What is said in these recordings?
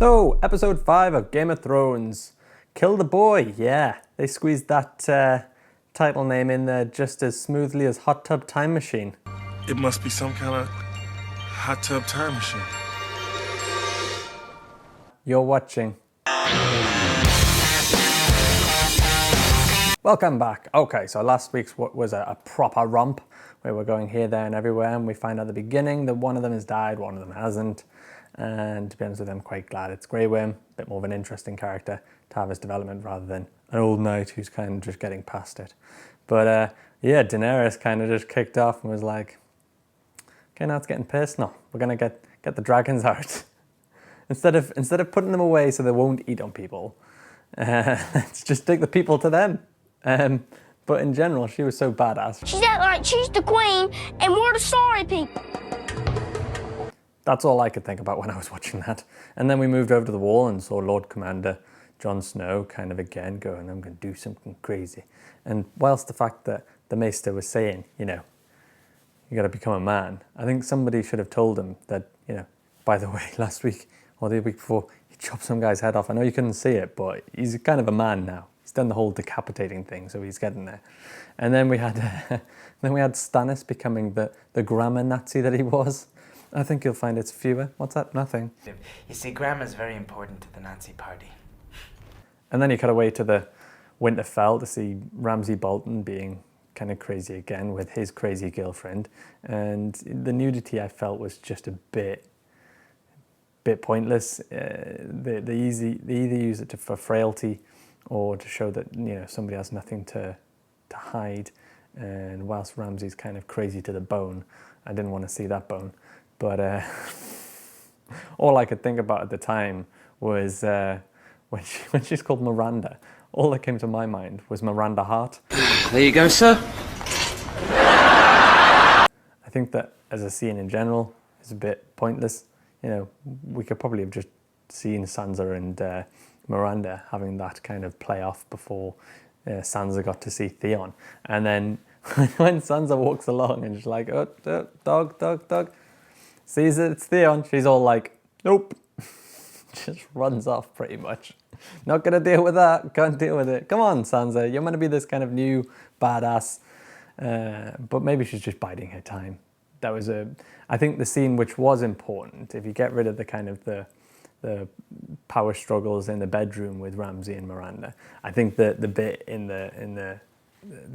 So, episode 5 of Game of Thrones. Kill the boy, yeah. They squeezed that title name in there just as smoothly as Hot Tub Time Machine. It must be some kind of hot tub time machine. You're watching. Welcome back. Okay, so last week's was a proper romp where we're going here, there and everywhere, and we find out at the beginning that one of them has died, one of them hasn't. And to be honest with them, I'm quite glad it's Grey Worm, a bit more of an interesting character to have his development rather than an old knight who's kind of just getting past it. But yeah, Daenerys kind of just kicked off and was like, okay, now it's getting personal. We're gonna get the dragons out. Instead of putting them away so they won't eat on people, let's just take the people to them. But in general, she was so badass. She's acting like she's the queen and we're the sorry people. That's all I could think about when I was watching that. And then we moved over to the wall and saw Lord Commander Jon Snow kind of again going, I'm going to do something crazy. And whilst the fact that the Maester was saying, you know, you got to become a man, I think somebody should have told him that, you know, by the way, last week or the week before, he chopped some guy's head off. I know you couldn't see it, but he's kind of a man now. He's done the whole decapitating thing, so he's getting there. And then we had Stannis becoming the grammar Nazi that he was. I think you'll find it's fewer. What's that? Nothing. You see, grammar is very important to the Nazi Party. And then you cut away to the Winterfell to see Ramsay Bolton being kind of crazy again with his crazy girlfriend. And the nudity I felt was just a bit pointless. They either use it for frailty or to show that, you know, somebody has nothing to hide. And whilst Ramsay's kind of crazy to the bone, I didn't want to see that bone. But all I could think about at the time was when she's called Miranda, all that came to my mind was Miranda Hart. There you go, sir. I think that as a scene in general is a bit pointless. You know, we could probably have just seen Sansa and Miranda having that kind of play off before Sansa got to see Theon. And then when Sansa walks along and she's like, oh, dog, sees it, it's Theon, she's all like, nope. Just runs off pretty much. Not gonna deal with that, can't deal with it. Come on, Sansa, you're meant to be this kind of new badass. But maybe she's just biding her time. That was I think the scene which was important, if you get rid of the kind of the power struggles in the bedroom with Ramsay and Miranda, I think that the bit in the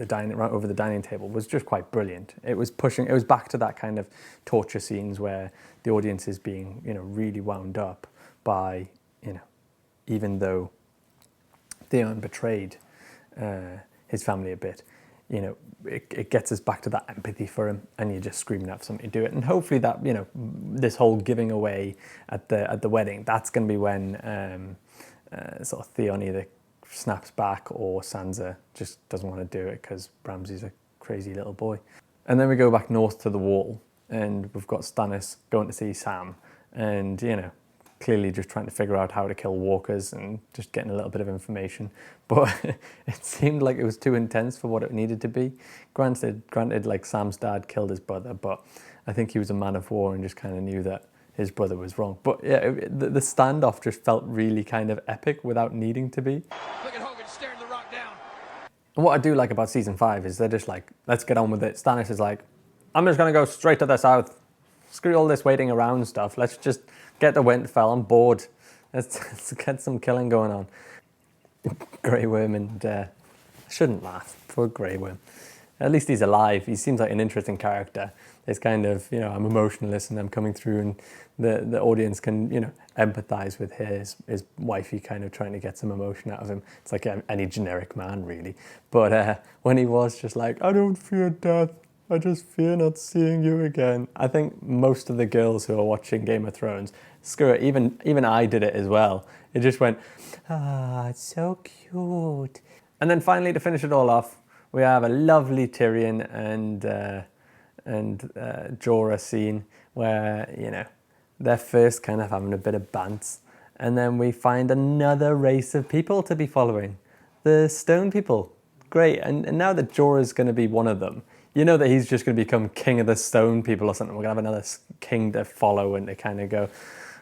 dining right over the dining table was just quite brilliant. It was back to that kind of torture scenes where the audience is being, you know, really wound up by, you know, even though Theon betrayed his family a bit, you know, it gets us back to that empathy for him, and you're just screaming out for somebody to do it. And hopefully that, you know, this whole giving away at the wedding, that's going to be when sort of Theon either snaps back or Sansa just doesn't want to do it because Ramsay's a crazy little boy. And then we go back north to the wall and we've got Stannis going to see Sam and, you know, clearly just trying to figure out how to kill walkers and just getting a little bit of information. But it seemed like it was too intense for what it needed to be. Granted, like Sam's dad killed his brother, but I think he was a man of war and just kind of knew that his brother was wrong. But yeah, the standoff just felt really kind of epic without needing to be. Look at Hogan staring the Rock down. And what I do like about season 5 is they're just like, let's get on with it. Stannis is like, I'm just going to go straight to the south. Screw all this waiting around stuff. Let's just get to Winterfell. I'm bored. Let's get some killing going on. Grey Worm and I shouldn't laugh. Poor Grey Worm. At least he's alive. He seems like an interesting character. It's kind of, you know, I'm emotionless and I'm coming through and the audience can, you know, empathize with his wifey kind of trying to get some emotion out of him. It's like any generic man, really. But when he was just like, I don't fear death, I just fear not seeing you again. I think most of the girls who are watching Game of Thrones, screw it, even I did it as well. It just went, it's so cute. And then finally, to finish it all off, we have a lovely Tyrion and Jorah scene where, you know, they're first kind of having a bit of bants, and then we find another race of people to be following, the Stone people. Great, and now that Jorah's going to be one of them, you know that he's just going to become king of the Stone people or something. We're going to have another king to follow and to kind of go,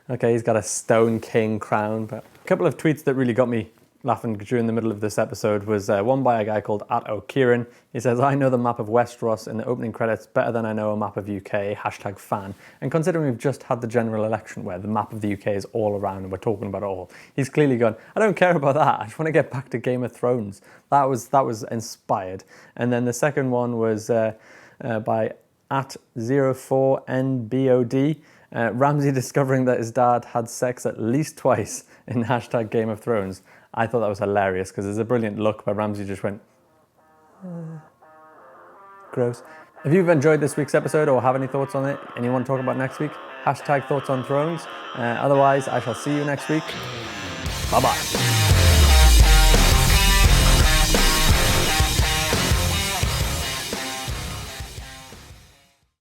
Okay, he's got a Stone King crown. But a couple of tweets that really got me laughing during the middle of this episode was one by a guy called @O'Kieran. He says, I know the map of Westeros in the opening credits better than I know a map of UK, #fan. And considering we've just had the general election where the map of the UK is all around and we're talking about it all, he's clearly gone, I don't care about that, I just want to get back to Game of Thrones. That was inspired. And then the second one was by @04NBOD. Ramsay discovering that his dad had sex at least twice in #Game of Thrones. I thought that was hilarious because there's a brilliant look where Ramsay just went, gross. If you've enjoyed this week's episode or have any thoughts on it and you want to talk about next week, #ThoughtsOnThrones. Otherwise, I shall see you next week. Bye-bye.